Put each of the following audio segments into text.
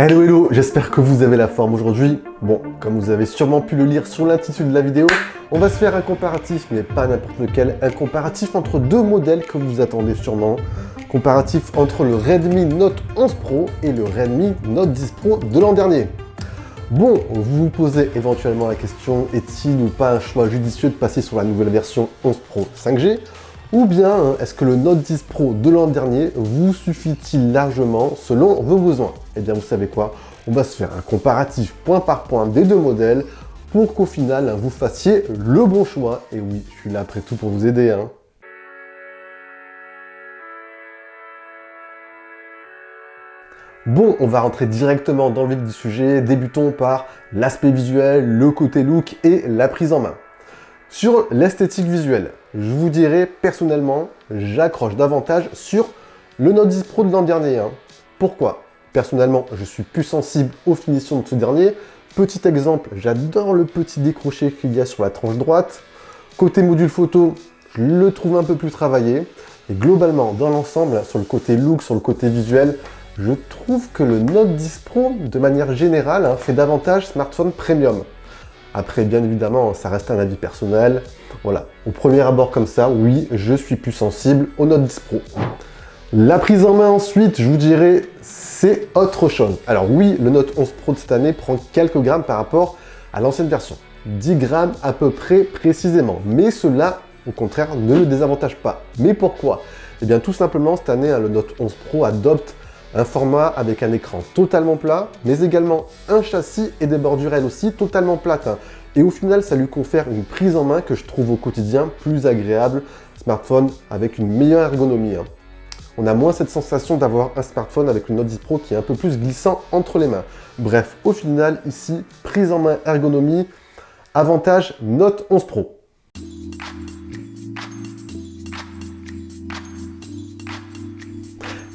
Hello hello, j'espère que vous avez la forme aujourd'hui. Bon, comme vous avez sûrement pu le lire sur l'intitulé de la vidéo, on va se faire un comparatif, mais pas n'importe lequel, un comparatif entre deux modèles que vous attendez sûrement. Comparatif entre le Redmi Note 11 Pro et le Redmi Note 10 Pro de l'an dernier. Bon, vous vous posez éventuellement la question, est-il ou pas un choix judicieux de passer sur la nouvelle version 11 Pro 5G? Ou bien, est-ce que le Note 10 Pro de l'an dernier vous suffit-il largement selon vos besoins? Eh bien, vous savez quoi? On va se faire un comparatif point par point des deux modèles pour qu'au final, vous fassiez le bon choix. Et oui, je suis là après tout pour vous aider. Bon, on va rentrer directement dans le vif du sujet. Débutons par l'aspect visuel, le côté look et la prise en main. Sur l'esthétique visuelle, je vous dirais personnellement, j'accroche davantage sur le Note 10 Pro de l'an dernier. Pourquoi? Personnellement, je suis plus sensible aux finitions de ce dernier. Petit exemple, j'adore le petit décroché qu'il y a sur la tranche droite. Côté module photo, je le trouve un peu plus travaillé. Et globalement, dans l'ensemble, sur le côté look, sur le côté visuel, je trouve que le Note 10 Pro, de manière générale, fait davantage smartphone premium. Après, bien évidemment, ça reste un avis personnel. Voilà, au premier abord comme ça, oui, je suis plus sensible au Note 10 Pro. La prise en main ensuite, je vous dirais, c'est autre chose. Alors oui, le Note 11 Pro de cette année prend quelques grammes par rapport à l'ancienne version. 10 grammes à peu près précisément. Mais cela, au contraire, ne le désavantage pas. Mais pourquoi? Eh bien, tout simplement, cette année, le Note 11 Pro adopte un format avec un écran totalement plat, mais également un châssis et des bordurelles aussi totalement plates. Et au final, ça lui confère une prise en main que je trouve au quotidien plus agréable. Smartphone avec une meilleure ergonomie. On a moins cette sensation d'avoir un smartphone avec une Note 10 Pro qui est un peu plus glissant entre les mains. Bref, au final, ici, prise en main ergonomie, avantage Note 11 Pro.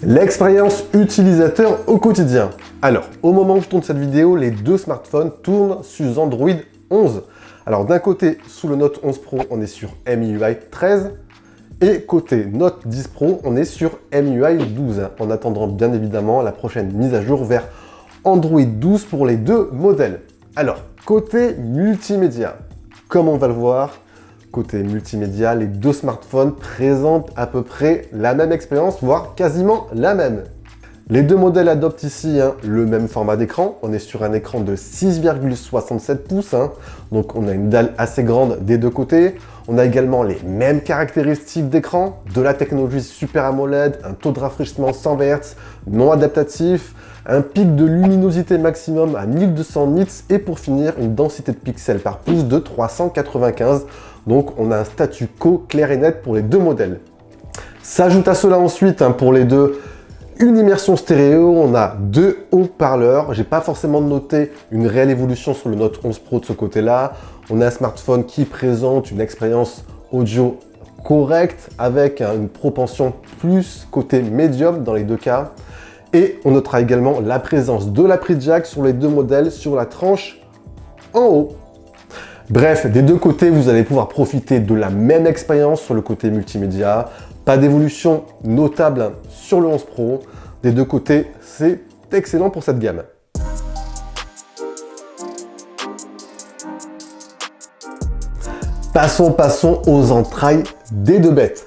L'expérience utilisateur au quotidien. Alors, au moment où je tourne cette vidéo, les deux smartphones tournent sous Android 11. Alors, d'un côté, sous le Note 11 Pro, on est sur MIUI 13. Et côté Note 10 Pro, on est sur MIUI 12. En attendant, bien évidemment, la prochaine mise à jour vers Android 12 pour les deux modèles. Alors, côté multimédia, comme on va le voir, côté multimédia, les deux smartphones présentent à peu près la même expérience, voire quasiment la même. Les deux modèles adoptent ici le même format d'écran. On est sur un écran de 6,67 pouces. Donc on a une dalle assez grande des deux côtés. On a également les mêmes caractéristiques d'écran, de la technologie Super AMOLED, un taux de rafraîchissement 120 Hz non adaptatif, un pic de luminosité maximum à 1200 nits et pour finir une densité de pixels par pouce de 395. Donc on a un statu quo clair et net pour les deux modèles. S'ajoute à cela ensuite pour les deux une immersion stéréo, on a deux haut-parleurs. J'ai pas forcément noté une réelle évolution sur le Note 11 Pro de ce côté-là. On a un smartphone qui présente une expérience audio correcte avec une propension plus côté médium dans les deux cas. Et on notera également la présence de la prise jack sur les deux modèles sur la tranche en haut. Bref, des deux côtés, vous allez pouvoir profiter de la même expérience sur le côté multimédia. Pas d'évolution notable sur le 11 Pro. Des deux côtés, c'est excellent pour cette gamme. Passons aux entrailles des deux bêtes.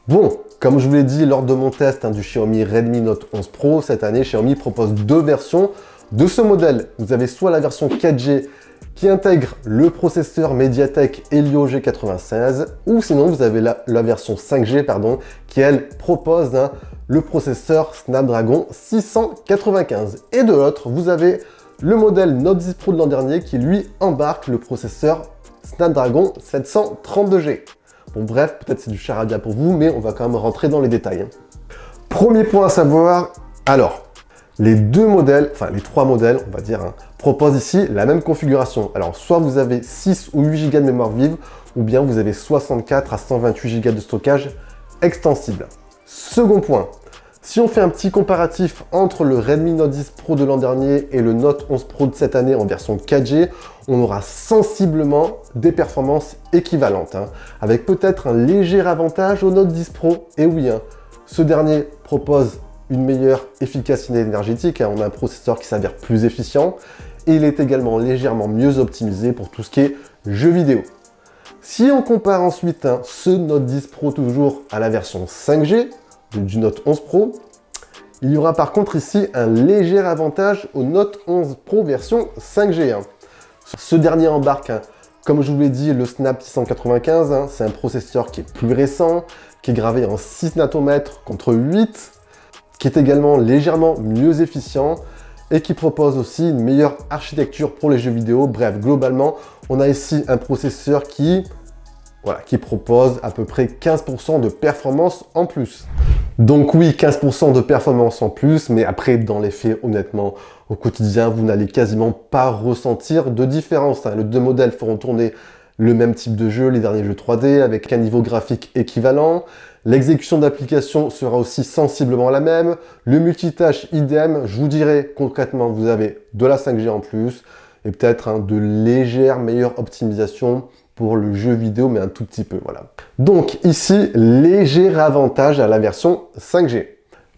Bon, comme je vous l'ai dit lors de mon test du Xiaomi Redmi Note 11 Pro, cette année, Xiaomi propose deux versions de ce modèle. Vous avez soit la version 4G qui intègre le processeur MediaTek Helio G96, ou sinon vous avez la version 5G qui elle propose le processeur Snapdragon 695. Et de l'autre, vous avez le modèle Note 10 Pro de l'an dernier qui lui embarque le processeur Snapdragon 732G. Bon bref, peut-être c'est du charabia pour vous, mais on va quand même rentrer dans les détails. Premier point à savoir, alors, les deux modèles, enfin les trois modèles, on va dire, proposent ici la même configuration. Alors, soit vous avez 6 ou 8 Go de mémoire vive, ou bien vous avez 64 à 128 Go de stockage extensible. Second point, si on fait un petit comparatif entre le Redmi Note 10 Pro de l'an dernier et le Note 11 Pro de cette année en version 4G, on aura sensiblement des performances équivalentes, avec peut-être un léger avantage au Note 10 Pro. Et oui, ce dernier propose une meilleure efficacité énergétique, hein. On a un processeur qui s'avère plus efficient et il est également légèrement mieux optimisé pour tout ce qui est jeux vidéo. Si on compare ensuite ce Note 10 Pro toujours à la version 5G du Note 11 Pro, il y aura par contre ici un léger avantage au Note 11 Pro version 5G. Ce dernier embarque, comme je vous l'ai dit, le Snap 695, c'est un processeur qui est plus récent, qui est gravé en 6 nanomètres contre 8, qui est également légèrement mieux efficient et qui propose aussi une meilleure architecture pour les jeux vidéo. Bref, globalement, on a ici un processeur qui propose à peu près 15% de performance en plus. Donc oui, 15% de performance en plus, mais après, dans les faits, honnêtement, au quotidien, vous n'allez quasiment pas ressentir de différence. Les deux modèles feront tourner le même type de jeu, les derniers jeux 3D, avec un niveau graphique équivalent. L'exécution d'application sera aussi sensiblement la même. Le multitâche, idem. Je vous dirais concrètement, vous avez de la 5G en plus et peut-être de légères meilleures optimisations pour le jeu vidéo, mais un tout petit peu, voilà. Donc ici, léger avantage à la version 5G.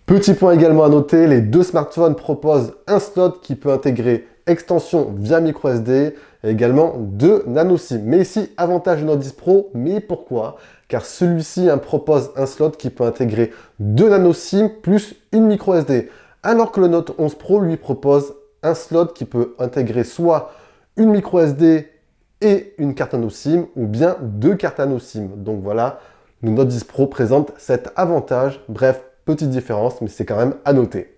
Petit point également à noter, les deux smartphones proposent un slot qui peut intégrer extension via microSD et également 2 nano SIM. Mais ici, avantage du Note 10 Pro, mais pourquoi? Car celui-ci propose un slot qui peut intégrer 2 nano SIM plus une microSD, alors que le Note 11 Pro lui propose un slot qui peut intégrer soit une microSD et une carte nano SIM ou bien 2 cartes nano SIM. Donc voilà, le Note 10 Pro présente cet avantage. Bref, petite différence, mais c'est quand même à noter.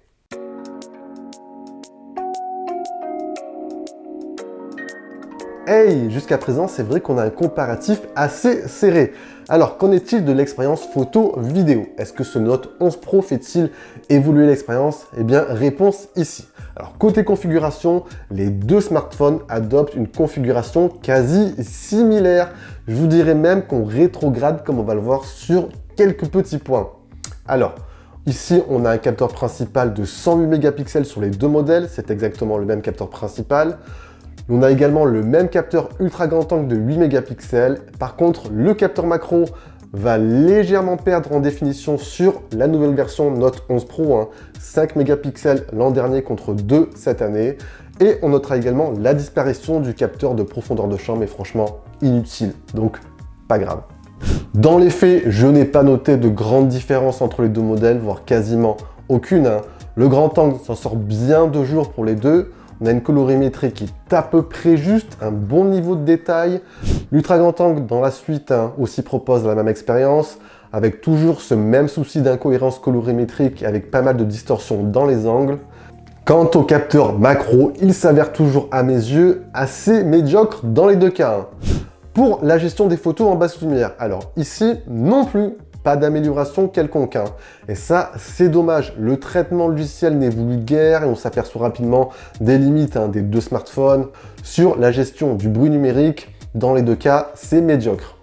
Hey, jusqu'à présent, c'est vrai qu'on a un comparatif assez serré. Alors, qu'en est-il de l'expérience photo-vidéo? Est-ce que ce Note 11 Pro fait-il évoluer l'expérience? Eh bien, réponse ici. Alors, côté configuration, les deux smartphones adoptent une configuration quasi similaire. Je vous dirais même qu'on rétrograde, comme on va le voir, sur quelques petits points. Alors, ici, on a un capteur principal de 108 mégapixels sur les deux modèles. C'est exactement le même capteur principal. On a également le même capteur ultra grand angle de 8 mégapixels. Par contre, le capteur macro va légèrement perdre en définition sur la nouvelle version Note 11 Pro, 5 mégapixels l'an dernier contre 2 cette année. Et on notera également la disparition du capteur de profondeur de champ, mais franchement inutile, donc pas grave. Dans les faits, je n'ai pas noté de grande différence entre les deux modèles, voire quasiment aucune. Le grand angle s'en sort bien de jour pour les deux. On a une colorimétrie qui est à peu près juste, un bon niveau de détail. L'ultra grand angle dans la suite aussi propose la même expérience, avec toujours ce même souci d'incohérence colorimétrique avec pas mal de distorsions dans les angles. Quant au capteur macro, il s'avère toujours à mes yeux assez médiocre dans les deux cas. Pour la gestion des photos en basse lumière, alors ici non plus, pas d'amélioration quelconque. Et ça, c'est dommage. Le traitement logiciel n'évolue guère et on s'aperçoit rapidement des limites des deux smartphones. Sur la gestion du bruit numérique, dans les deux cas, c'est médiocre.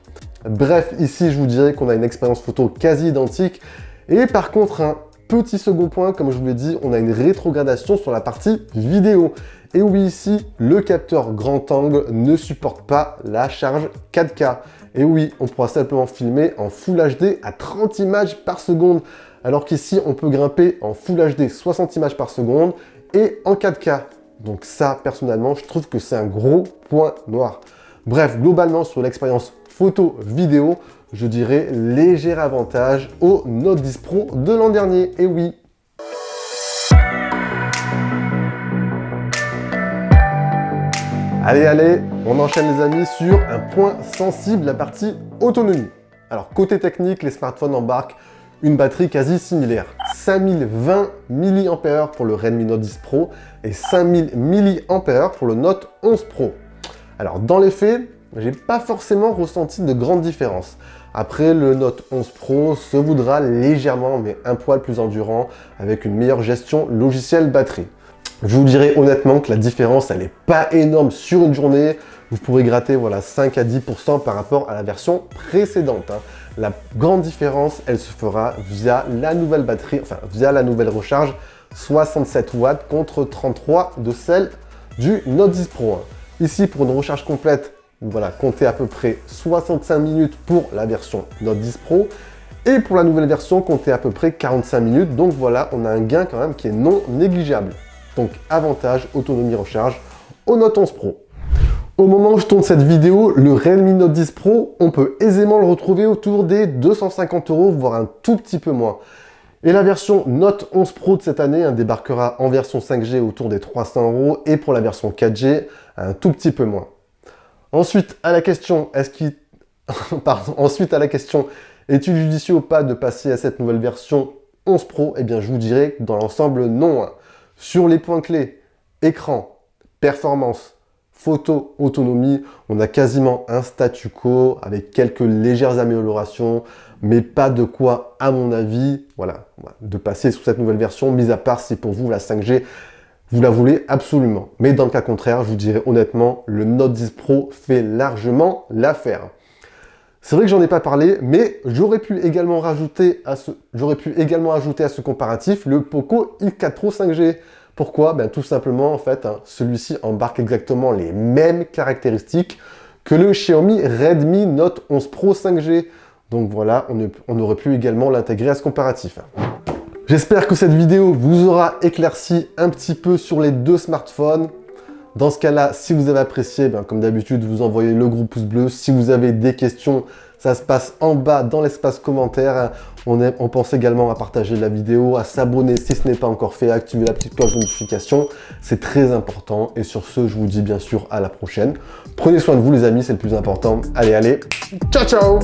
Bref, ici, je vous dirais qu'on a une expérience photo quasi identique. Et par contre, un petit second point, comme je vous l'ai dit, on a une rétrogradation sur la partie vidéo. Et oui, ici, le capteur grand angle ne supporte pas la charge 4K. Et oui, on pourra simplement filmer en Full HD à 30 images par seconde, alors qu'ici, on peut grimper en Full HD 60 images par seconde et en 4K. Donc ça, personnellement, je trouve que c'est un gros point noir. Bref, globalement, sur l'expérience photo-vidéo, je dirais léger avantage au Note 10 Pro de l'an dernier. Et oui. Allez, on enchaîne les amis sur un point sensible, la partie autonomie. Alors côté technique, les smartphones embarquent une batterie quasi similaire. 5020 mAh pour le Redmi Note 10 Pro et 5000 mAh pour le Note 11 Pro. Alors dans les faits, j'ai pas forcément ressenti de grandes différences. Après, le Note 11 Pro se voudra légèrement, mais un poil plus endurant, avec une meilleure gestion logicielle batterie. Je vous dirais honnêtement que la différence, elle n'est pas énorme sur une journée. Vous pourrez gratter 5 à 10% par rapport à la version précédente. La grande différence, elle se fera via la nouvelle batterie, enfin via la nouvelle recharge 67 watts contre 33 de celle du Note 10 Pro. Ici, pour une recharge complète, comptez à peu près 65 minutes pour la version Note 10 Pro Et pour la nouvelle version, comptez à peu près 45 minutes. Donc voilà, on a un gain quand même qui est non négligeable. Donc avantage, autonomie recharge au Note 11 Pro. Au moment où je tourne cette vidéo, le Redmi Note 10 Pro, on peut aisément le retrouver autour des 250 €, voire un tout petit peu moins. Et la version Note 11 Pro de cette année débarquera en version 5G autour des 300 € et pour la version 4G, un tout petit peu moins. Ensuite, à la question, est-il judicieux ou pas de passer à cette nouvelle version 11 Pro? Eh bien, je vous dirais que dans l'ensemble, non. Sur les points clés, écran, performance, photo, autonomie, on a quasiment un statu quo avec quelques légères améliorations, mais pas de quoi, à mon avis, voilà, de passer sous cette nouvelle version, mis à part si pour vous la 5G, vous la voulez absolument. Mais dans le cas contraire, je vous dirais honnêtement, le Note 10 Pro fait largement l'affaire. C'est vrai que j'en ai pas parlé, mais j'aurais pu également ajouter à ce comparatif le Poco X4 Pro 5G. Pourquoi? Ben, tout simplement, en fait, celui-ci embarque exactement les mêmes caractéristiques que le Xiaomi Redmi Note 11 Pro 5G. Donc voilà, on aurait pu également l'intégrer à ce comparatif. J'espère que cette vidéo vous aura éclairci un petit peu sur les deux smartphones. Dans ce cas-là, si vous avez apprécié, comme d'habitude, vous envoyez le gros pouce bleu. Si vous avez des questions, ça se passe en bas dans l'espace commentaire. On pense également à partager la vidéo, à s'abonner si ce n'est pas encore fait, à activer la petite cloche de notification. C'est très important. Et sur ce, je vous dis bien sûr à la prochaine. Prenez soin de vous les amis, c'est le plus important. Allez, ciao ciao!